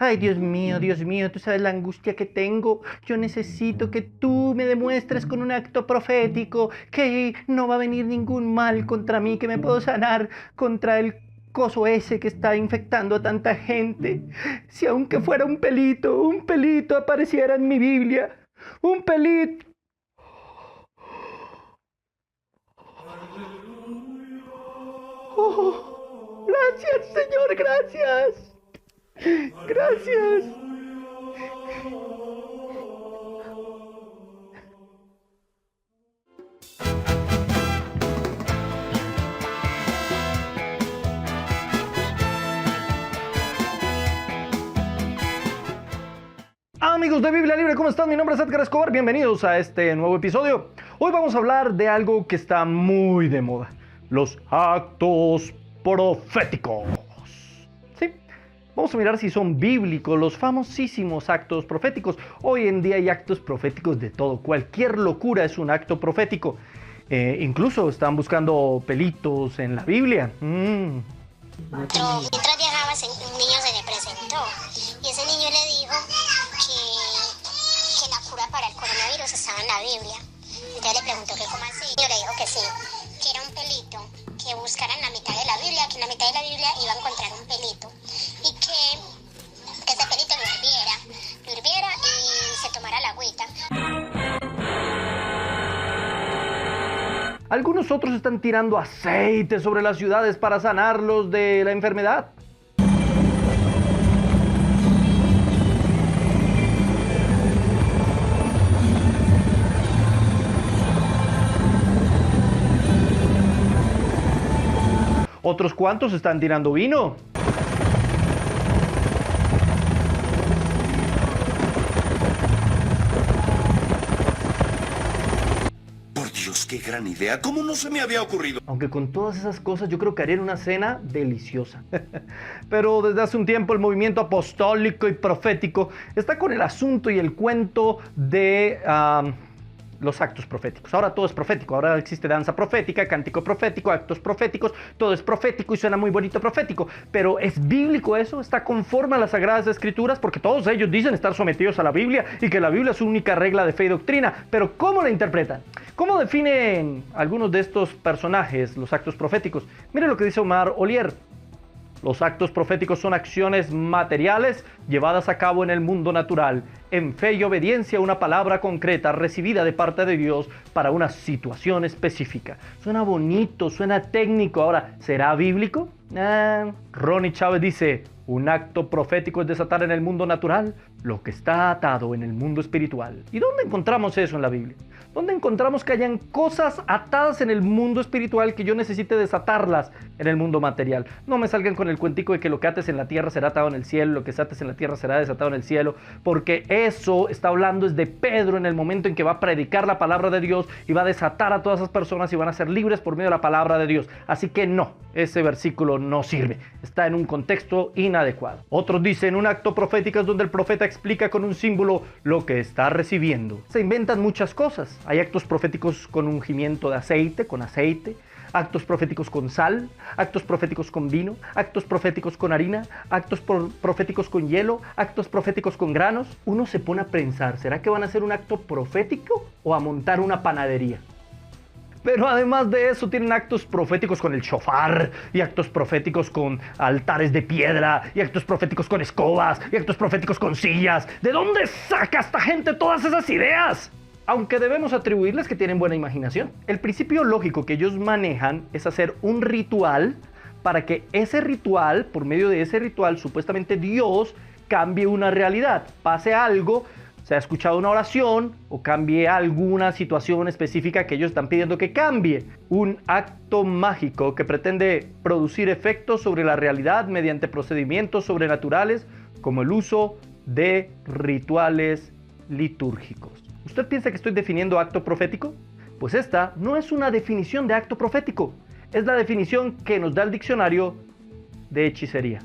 Ay, Dios mío, tú sabes la angustia que tengo. Yo necesito que tú me demuestres con un acto profético que no va a venir ningún mal contra mí, que me puedo sanar contra el coso ese que está infectando a tanta gente. Si aunque fuera un pelito apareciera en mi Biblia, un pelito. Oh, gracias, Señor, gracias. Gracias. Amigos de Biblia Libre, ¿cómo están? Mi nombre es Edgar Escobar, bienvenidos a este nuevo episodio. Hoy vamos a hablar de algo que está muy de moda, los actos proféticos. ¿Sí? Vamos a mirar si son bíblicos los famosísimos actos proféticos. Hoy en día hay actos proféticos de todo, cualquier locura es un acto profético. Incluso están buscando pelitos en la Biblia. Mientras viajaba, un niño se le presentó y ese niño le dijo que la cura para el coronavirus estaba en la Biblia. Entonces le preguntó que cómo así. El niño le dijo que sí, que era un pelito, que buscara en la mitad de la Biblia, que en la mitad de la Biblia iba a encontrar un pelito y que ese pelito lo hirviera y se tomara la agüita. Algunos otros están tirando aceite sobre las ciudades para sanarlos de la enfermedad. Otros cuantos están tirando vino. ¡Qué gran idea! ¿Cómo no se me había ocurrido? Aunque con todas esas cosas yo creo que harían una cena deliciosa. Pero desde hace un tiempo el movimiento apostólico y profético está con el asunto y el cuento de los actos proféticos. Ahora todo es profético, ahora existe danza profética, cántico profético, actos proféticos, todo es profético y suena muy bonito profético. Pero ¿es bíblico eso? ¿Está conforme a las Sagradas Escrituras? Porque todos ellos dicen estar sometidos a la Biblia y que la Biblia es su única regla de fe y doctrina. Pero ¿cómo la interpretan? ¿Cómo definen algunos de estos personajes los actos proféticos? Miren lo que dice Omar Ollier. Los actos proféticos son acciones materiales llevadas a cabo en el mundo natural, en fe y obediencia a una palabra concreta recibida de parte de Dios para una situación específica. Suena bonito, suena técnico. Ahora, ¿será bíblico? Ronnie Chávez dice, un acto profético es desatar en el mundo natural lo que está atado en el mundo espiritual. ¿Y dónde encontramos eso en la Biblia? ¿Dónde encontramos que hayan cosas atadas en el mundo espiritual que yo necesite desatarlas en el mundo material? No me salgan con el cuentico de que lo que ates en la tierra será atado en el cielo, lo que ates en la tierra será desatado en el cielo, porque eso está hablando es de Pedro en el momento en que va a predicar la palabra de Dios y va a desatar a todas esas personas y van a ser libres por medio de la palabra de Dios. Así que no, ese versículo no sirve, está en un contexto inadecuado. Otros dicen, un acto profético es donde el profeta explica con un símbolo lo que está recibiendo. Se inventan muchas cosas. Hay actos proféticos con ungimiento de aceite, con aceite, actos proféticos con sal, actos proféticos con vino, actos proféticos con harina, actos proféticos con hielo, actos proféticos con granos. Uno se pone a pensar, ¿será que van a hacer un acto profético o a montar una panadería? Pero además de eso tienen actos proféticos con el shofar, y actos proféticos con altares de piedra, y actos proféticos con escobas, y actos proféticos con sillas. ¿De dónde saca esta gente todas esas ideas? Aunque debemos atribuirles que tienen buena imaginación. El principio lógico que ellos manejan es hacer un ritual para que ese ritual, por medio de ese ritual, supuestamente Dios cambie una realidad, pase algo, se ha escuchado una oración o cambie alguna situación específica que ellos están pidiendo que cambie. Un acto mágico que pretende producir efectos sobre la realidad mediante procedimientos sobrenaturales como el uso de rituales litúrgicos. ¿Usted piensa que estoy definiendo acto profético? Pues esta no es una definición de acto profético, es la definición que nos da el diccionario de hechicería.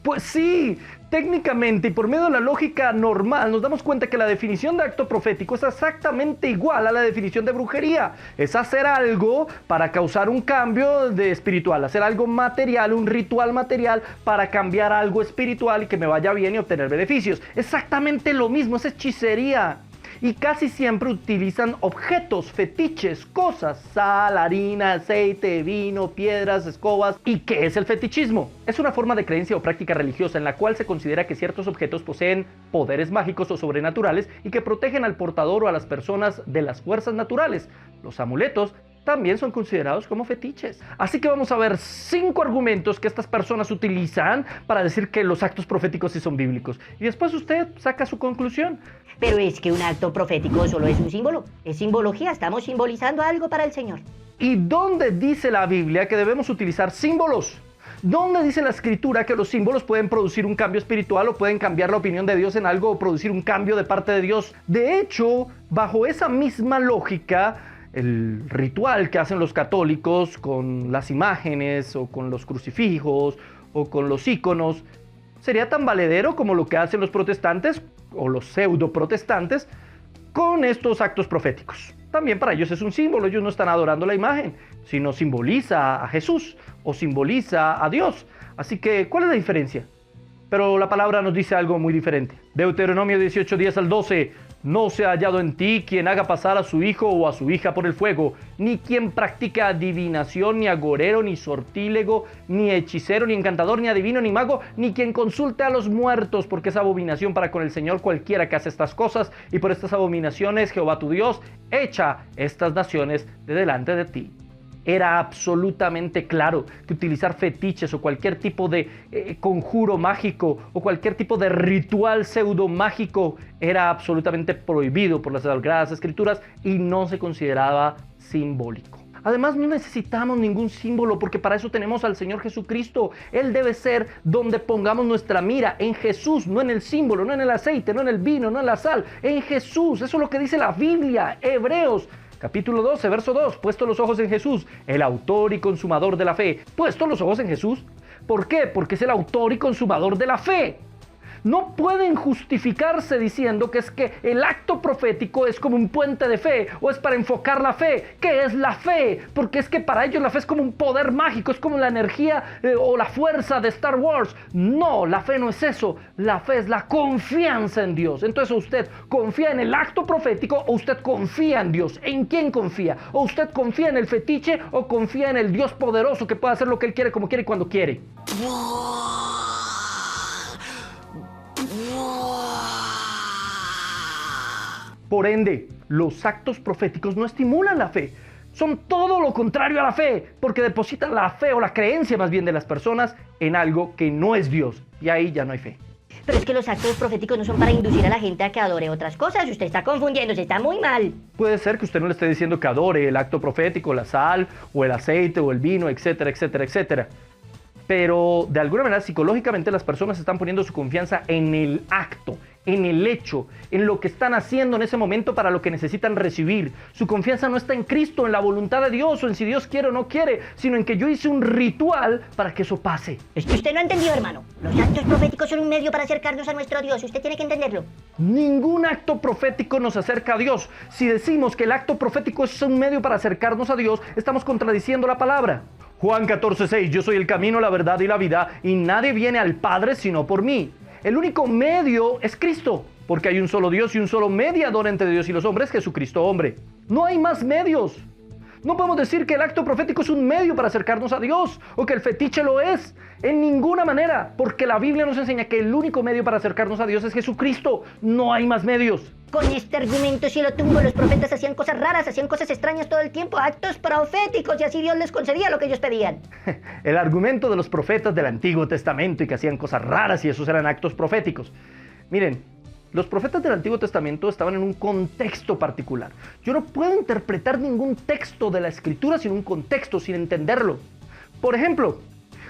Pues sí, Técnicamente y por medio de la lógica normal nos damos cuenta que la definición de acto profético es exactamente igual a la definición de brujería. Es hacer algo para causar un cambio de espiritual, hacer algo material, un ritual material para cambiar algo espiritual y que me vaya bien y obtener beneficios. Exactamente lo mismo, es hechicería. Y casi siempre utilizan objetos, fetiches, cosas, sal, harina, aceite, vino, piedras, escobas. ¿Y qué es el fetichismo? Es una forma de creencia o práctica religiosa en la cual se considera que ciertos objetos poseen poderes mágicos o sobrenaturales y que protegen al portador o a las personas de las fuerzas naturales. Los amuletos también son considerados como fetiches. Así que vamos a ver 5 argumentos que estas personas utilizan para decir que los actos proféticos sí son bíblicos. Y después usted saca su conclusión. Pero es que un acto profético solo es un símbolo. Es simbología, estamos simbolizando algo para el Señor. ¿Y dónde dice la Biblia que debemos utilizar símbolos? ¿Dónde dice la Escritura que los símbolos pueden producir un cambio espiritual o pueden cambiar la opinión de Dios en algo o producir un cambio de parte de Dios? De hecho, bajo esa misma lógica, el ritual que hacen los católicos con las imágenes o con los crucifijos o con los íconos sería tan valedero como lo que hacen los protestantes o los pseudo protestantes con estos actos proféticos. También para ellos es un símbolo, ellos no están adorando la imagen, sino simboliza a Jesús o simboliza a Dios. Así que, ¿cuál es la diferencia? Pero la palabra nos dice algo muy diferente. Deuteronomio 18, 10 al 12. No se ha hallado en ti quien haga pasar a su hijo o a su hija por el fuego, ni quien practique adivinación, ni agorero, ni sortílego, ni hechicero, ni encantador, ni adivino, ni mago, ni quien consulte a los muertos, porque es abominación para con el Señor cualquiera que hace estas cosas, y por estas abominaciones Jehová tu Dios echa estas naciones de delante de ti. Era absolutamente claro que utilizar fetiches o cualquier tipo de conjuro mágico o cualquier tipo de ritual pseudo mágico era absolutamente prohibido por las Sagradas Escrituras y no se consideraba simbólico. Además, no necesitamos ningún símbolo porque para eso tenemos al Señor Jesucristo. Él debe ser donde pongamos nuestra mira, en Jesús, no en el símbolo, no en el aceite, no en el vino, no en la sal, en Jesús. Eso es lo que dice la Biblia, Hebreos. Capítulo 12, verso 2, puesto los ojos en Jesús, el autor y consumador de la fe. ¿Puesto los ojos en Jesús? ¿Por qué? Porque es el autor y consumador de la fe. No pueden justificarse diciendo que es que el acto profético es como un puente de fe o es para enfocar la fe. ¿Qué es la fe? Porque es que para ellos la fe es como un poder mágico, es como la energía o la fuerza de Star Wars. No, la fe no es eso. La fe es la confianza en Dios. Entonces usted confía en el acto profético o usted confía en Dios. ¿En quién confía? ¿O usted confía en el fetiche o confía en el Dios poderoso que puede hacer lo que Él quiere, como quiere y cuando quiere? Por ende, los actos proféticos no estimulan la fe. Son todo lo contrario a la fe, porque depositan la fe o la creencia más bien de las personas en algo que no es Dios. Y ahí ya no hay fe. Pero es que los actos proféticos no son para inducir a la gente a que adore otras cosas. Usted está confundiéndose, está muy mal. Puede ser que usted no le esté diciendo que adore el acto profético, la sal, o el aceite, o el vino, etcétera, etcétera, etcétera. Pero de alguna manera psicológicamente las personas están poniendo su confianza en el acto, en el hecho, en lo que están haciendo en ese momento para lo que necesitan recibir. Su confianza no está en Cristo, en la voluntad de Dios o en si Dios quiere o no quiere, sino en que yo hice un ritual para que eso pase. Es que usted no ha entendido, hermano. Los actos proféticos son un medio para acercarnos a nuestro Dios. Usted tiene que entenderlo. Ningún acto profético nos acerca a Dios. Si decimos que el acto profético es un medio para acercarnos a Dios, estamos contradiciendo la palabra. Juan 14:6, yo soy el camino, la verdad y la vida, y nadie viene al Padre sino por mí. El único medio es Cristo, porque hay un solo Dios y un solo mediador entre Dios y los hombres, Jesucristo hombre. No hay más medios. No podemos decir que el acto profético es un medio para acercarnos a Dios, o que el fetiche lo es, en ninguna manera, porque la Biblia nos enseña que el único medio para acercarnos a Dios es Jesucristo. No hay más medios. Con este argumento, si lo tumbo, los profetas hacían cosas raras, hacían cosas extrañas todo el tiempo, actos proféticos, y así Dios les concedía lo que ellos pedían. El argumento de los profetas del Antiguo Testamento y que hacían cosas raras y esos eran actos proféticos. Miren, los profetas del Antiguo Testamento estaban en un contexto particular. Yo no puedo interpretar ningún texto de la Escritura sin un contexto, sin entenderlo. Por ejemplo,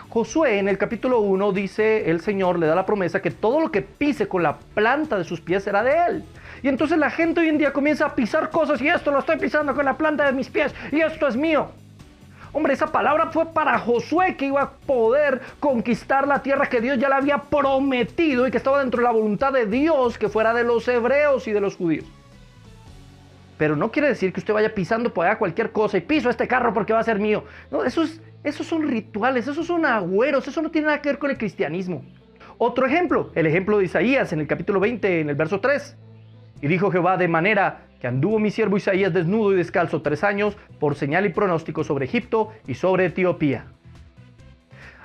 Josué en el capítulo 1 dice, el Señor le da la promesa que todo lo que pise con la planta de sus pies será de él. Y entonces la gente hoy en día comienza a pisar cosas y esto lo estoy pisando con la planta de mis pies y esto es mío. Hombre, esa palabra fue para Josué, que iba a poder conquistar la tierra que Dios ya le había prometido y que estaba dentro de la voluntad de Dios, que fuera de los hebreos y de los judíos. Pero no quiere decir que usted vaya pisando por allá cualquier cosa y piso este carro porque va a ser mío. No, esos son rituales, esos son agüeros, eso no tiene nada que ver con el cristianismo. Otro ejemplo, el ejemplo de Isaías en el capítulo 20, en el verso 3. Y dijo Jehová, de manera que anduvo mi siervo Isaías desnudo y descalzo 3 años por señal y pronóstico sobre Egipto y sobre Etiopía.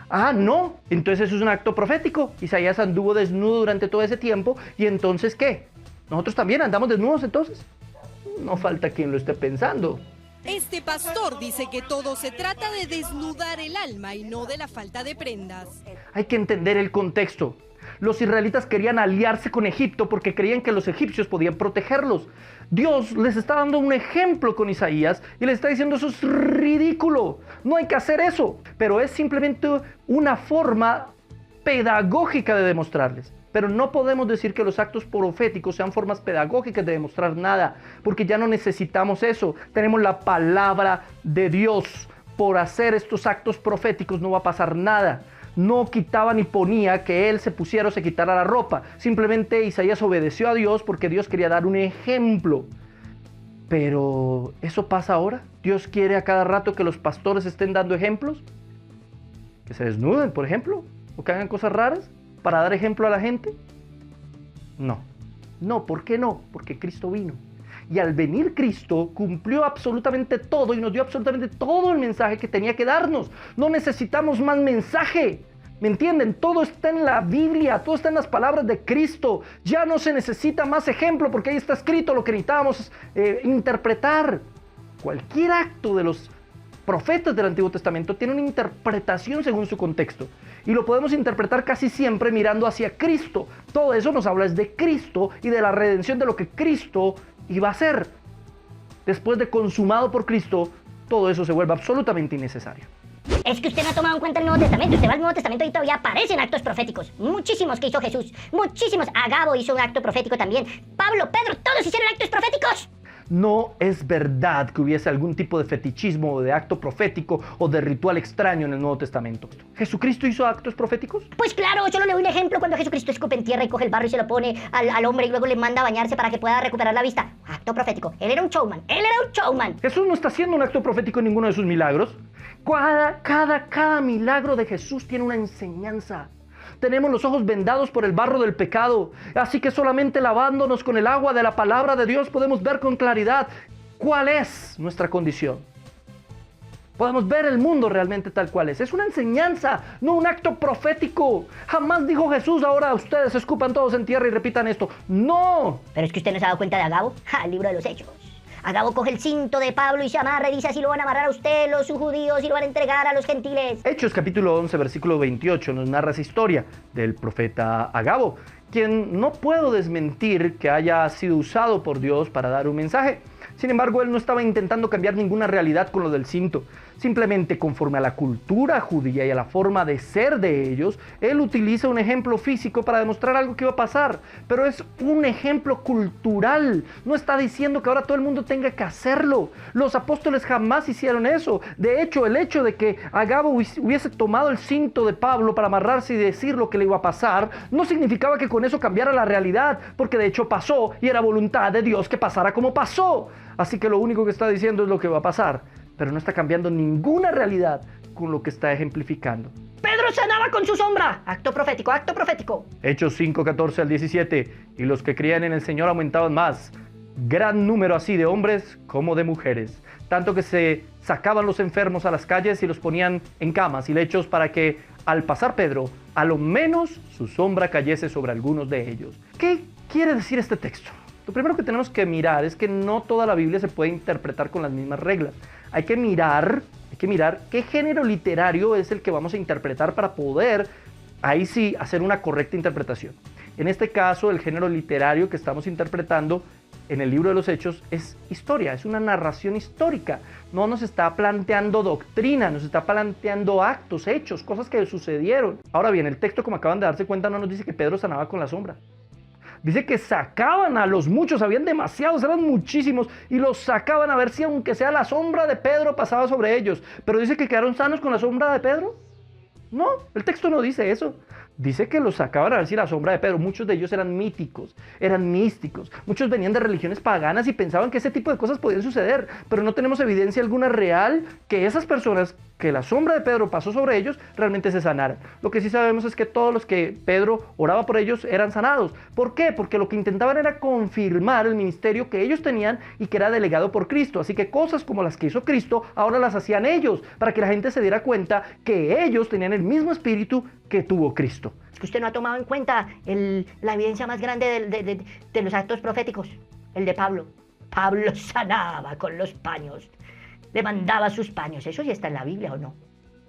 Ah, no, entonces eso es un acto profético. Isaías anduvo desnudo durante todo ese tiempo y entonces ¿qué? ¿Nosotros también andamos desnudos entonces? No falta quien lo esté pensando. Este pastor dice que todo se trata de desnudar el alma y no de la falta de prendas. Hay que entender el contexto. Los israelitas querían aliarse con Egipto porque creían que los egipcios podían protegerlos. Dios les está dando un ejemplo con Isaías y les está diciendo eso es ridículo. No hay que hacer eso. Pero es simplemente una forma pedagógica de demostrarles. Pero no podemos decir que los actos proféticos sean formas pedagógicas de demostrar nada, porque ya no necesitamos eso. Tenemos la palabra de Dios. Por hacer estos actos proféticos no va a pasar nada. No quitaba ni ponía que él se pusiera o se quitara la ropa. Simplemente Isaías obedeció a Dios porque Dios quería dar un ejemplo. Pero ¿eso pasa ahora? ¿Dios quiere a cada rato que los pastores estén dando ejemplos? ¿Que se desnuden, por ejemplo? ¿O que hagan cosas raras para dar ejemplo a la gente? No, ¿por qué no? Porque Cristo vino. Y al venir Cristo cumplió absolutamente todo y nos dio absolutamente todo el mensaje que tenía que darnos. No necesitamos más mensaje. ¿Me entienden? Todo está en la Biblia, todo está en las palabras de Cristo. Ya no se necesita más ejemplo porque ahí está escrito lo que necesitábamos interpretar. Cualquier acto de los profetas del Antiguo Testamento tiene una interpretación según su contexto. Y lo podemos interpretar casi siempre mirando hacia Cristo. Todo eso nos habla de Cristo y de la redención de lo que Cristo iba a hacer. Después de consumado por Cristo, todo eso se vuelve absolutamente innecesario. Es que usted no ha tomado en cuenta el Nuevo Testamento. Usted va al Nuevo Testamento y todavía aparecen actos proféticos. Muchísimos que hizo Jesús. Muchísimos. Agabo hizo un acto profético también. Pablo, Pedro, todos hicieron actos proféticos. No es verdad que hubiese algún tipo de fetichismo o de acto profético o de ritual extraño en el Nuevo Testamento. ¿Jesucristo hizo actos proféticos? Pues claro, solo le doy un ejemplo cuando Jesucristo escupe en tierra y coge el barro y se lo pone al hombre y luego le manda a bañarse para que pueda recuperar la vista. Acto profético. Él era un showman. Jesús no está haciendo un acto profético en ninguno de sus milagros. Cada milagro de Jesús tiene una enseñanza. Tenemos los ojos vendados por el barro del pecado, así que solamente lavándonos con el agua de la palabra de Dios podemos ver con claridad cuál es nuestra condición. Podemos ver el mundo realmente tal cual es. Es una enseñanza, no un acto profético. Jamás dijo Jesús, ahora ustedes escupan todos en tierra y repitan esto. ¡No! Pero es que usted no se ha dado cuenta de Agabo. El libro de los Hechos. Agabo coge el cinto de Pablo y se amarra y dice así lo van a amarrar a usted, los judíos, y lo van a entregar a los gentiles. Hechos capítulo 11, versículo 28 nos narra esa historia del profeta Agabo, quien no puedo desmentir que haya sido usado por Dios para dar un mensaje. Sin embargo, él no estaba intentando cambiar ninguna realidad con lo del cinto. Simplemente conforme a la cultura judía y a la forma de ser de ellos, él utiliza un ejemplo físico para demostrar algo que iba a pasar. Pero es un ejemplo cultural. No está diciendo que ahora todo el mundo tenga que hacerlo. Los apóstoles jamás hicieron eso. De hecho, el hecho de que Agabo hubiese tomado el cinto de Pablo para amarrarse y decir lo que le iba a pasar, no significaba que con eso cambiara la realidad, porque de hecho pasó y era voluntad de Dios que pasara como pasó. Así que lo único que está diciendo es lo que va a pasar, pero no está cambiando ninguna realidad con lo que está ejemplificando. Pedro sanaba con su sombra. Acto profético, acto profético. Hechos 5, 14 al 17. Y los que creían en el Señor aumentaban más, gran número así de hombres como de mujeres, tanto que se sacaban los enfermos a las calles y los ponían en camas y lechos para que al pasar Pedro, a lo menos su sombra cayese sobre algunos de ellos. ¿Qué quiere decir este texto? Lo primero que tenemos que mirar es que no toda la Biblia se puede interpretar con las mismas reglas. Hay que mirar qué género literario es el que vamos a interpretar para poder, ahí sí, hacer una correcta interpretación. En este caso, el género literario que estamos interpretando en el libro de los Hechos es historia, es una narración histórica. No nos está planteando doctrina, nos está planteando actos, hechos, cosas que sucedieron. Ahora bien, el texto, como acaban de darse cuenta, no nos dice que Pedro sanaba con la sombra. Dice que sacaban a los muchos, habían demasiados, eran muchísimos, y los sacaban a ver si aunque sea la sombra de Pedro pasaba sobre ellos. Pero dice que quedaron sanos con la sombra de Pedro. No, el texto no dice eso. Dice que los sacaban a ver si la sombra de Pedro. Muchos de ellos eran míticos, eran místicos. Muchos venían de religiones paganas y pensaban que ese tipo de cosas podían suceder. Pero no tenemos evidencia alguna real que esas personas, que la sombra de Pedro pasó sobre ellos, realmente se sanaran. Lo que sí sabemos es que todos los que Pedro oraba por ellos eran sanados. ¿Por qué? Porque lo que intentaban era confirmar el ministerio que ellos tenían y que era delegado por Cristo. Así que cosas como las que hizo Cristo, ahora las hacían ellos, para que la gente se diera cuenta que ellos tenían el mismo espíritu que tuvo Cristo. Es que usted no ha tomado en cuenta la evidencia más grande de los actos proféticos, el de Pablo. Pablo sanaba con los paños, le mandaba sus paños. ¿Eso sí está en la Biblia o no?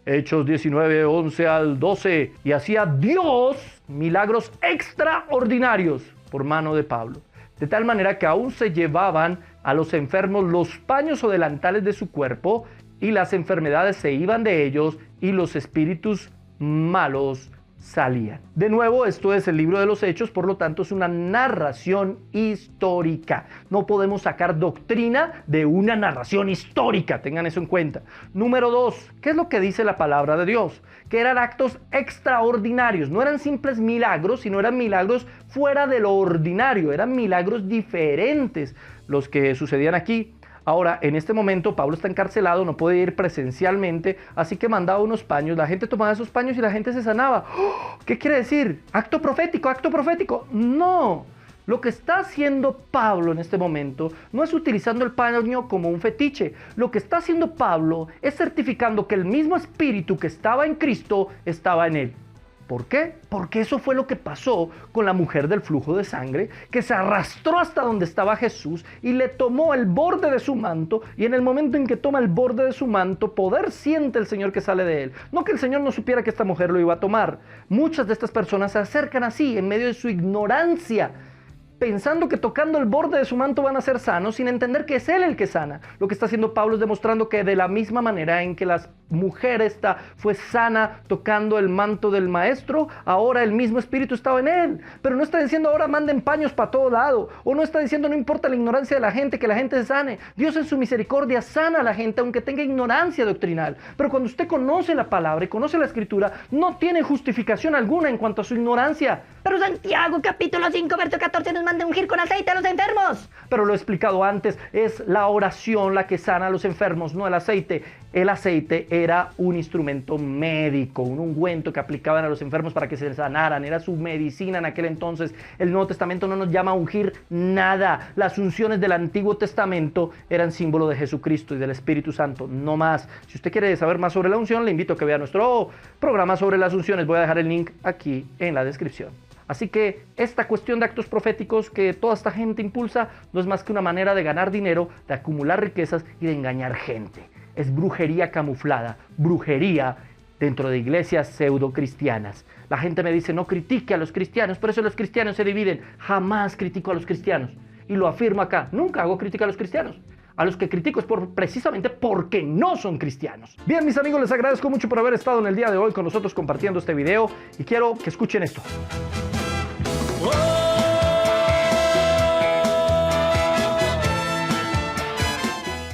Hechos 19, 11 al 12. Y hacía Dios milagros extraordinarios por mano de Pablo. De tal manera que aún se llevaban a los enfermos los paños o delantales de su cuerpo, y las enfermedades se iban de ellos, y los espíritus malos salían. De nuevo, esto es el libro de los Hechos, por lo tanto es una narración histórica. No podemos sacar doctrina de una narración histórica, tengan eso en cuenta. Número 2, ¿qué es lo que dice la palabra de Dios? Que eran actos extraordinarios, no eran simples milagros, sino eran milagros fuera de lo ordinario, eran milagros diferentes los que sucedían aquí. Ahora, en este momento, Pablo está encarcelado, no puede ir presencialmente, así que mandaba unos paños, la gente tomaba esos paños y la gente se sanaba. ¡Oh! ¿Qué quiere decir? ¿Acto profético? ¿Acto profético? No. Lo que está haciendo Pablo en este momento no es utilizando el paño como un fetiche. Lo que está haciendo Pablo es certificando que el mismo espíritu que estaba en Cristo estaba en él. ¿Por qué? Porque eso fue lo que pasó con la mujer del flujo de sangre, que se arrastró hasta donde estaba Jesús y le tomó el borde de su manto, y en el momento en que toma el borde de su manto, poder siente el Señor que sale de él. No que el Señor no supiera que esta mujer lo iba a tomar. Muchas de estas personas se acercan así, en medio de su ignorancia, pensando que tocando el borde de su manto van a ser sanos, sin entender que es Él el que sana. Lo que está haciendo Pablo es demostrando que de la misma manera en que la mujer esta fue sana tocando el manto del maestro, ahora el mismo espíritu estaba en él. Pero no está diciendo ahora manden paños para todo lado, o no está diciendo no importa la ignorancia de la gente, que la gente se sane. Dios en su misericordia sana a la gente aunque tenga ignorancia doctrinal. Pero cuando usted conoce la palabra y conoce la escritura, no tiene justificación alguna en cuanto a su ignorancia. Pero Santiago capítulo 5 verso 14 nos manda ungir con aceite a los enfermos. Pero lo he explicado antes, es la oración la que sana a los enfermos, no el aceite. El aceite era un instrumento médico, un ungüento que aplicaban a los enfermos para que se sanaran, era su medicina en aquel entonces. El Nuevo Testamento no nos llama a ungir nada. Las unciones del Antiguo Testamento eran símbolo de Jesucristo y del Espíritu Santo, no más. Si usted quiere saber más sobre la unción, le invito a que vea nuestro programa sobre las unciones. Voy a dejar el link aquí en la descripción. Así que esta cuestión de actos proféticos que toda esta gente impulsa no es más que una manera de ganar dinero, de acumular riquezas y de engañar gente. Es brujería camuflada, brujería dentro de iglesias pseudo-cristianas. La gente me dice, no critique a los cristianos, por eso los cristianos se dividen. Jamás critico a los cristianos. Y lo afirmo acá, nunca hago crítica a los cristianos. A los que critico es precisamente porque no son cristianos. Bien, mis amigos, les agradezco mucho por haber estado en el día de hoy con nosotros compartiendo este video. Y quiero que escuchen esto.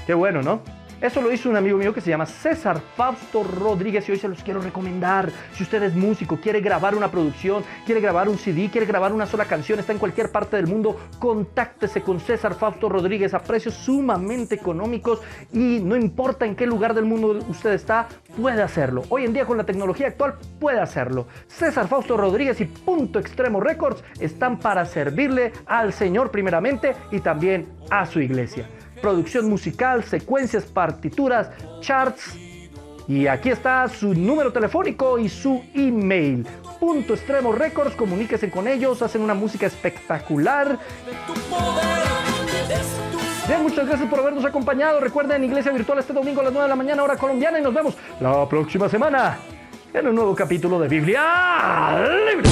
Qué bueno, ¿no? Eso lo hizo un amigo mío que se llama César Fausto Rodríguez y hoy se los quiero recomendar. Si usted es músico, quiere grabar una producción, quiere grabar un CD, quiere grabar una sola canción, está en cualquier parte del mundo, contáctese con César Fausto Rodríguez a precios sumamente económicos y no importa en qué lugar del mundo usted está, puede hacerlo. Hoy en día con la tecnología actual puede hacerlo. César Fausto Rodríguez y Punto Extremo Records están para servirle al Señor primeramente y también a su iglesia. Producción musical, secuencias, partituras, charts. Y aquí está su número telefónico y su email. Punto Extremo Records, comuníquese con ellos, hacen una música espectacular. Bien, muchas gracias por habernos acompañado. Recuerden, Iglesia Virtual este domingo a las 9 de la mañana, hora colombiana. Y nos vemos la próxima semana en un nuevo capítulo de Biblia Libre.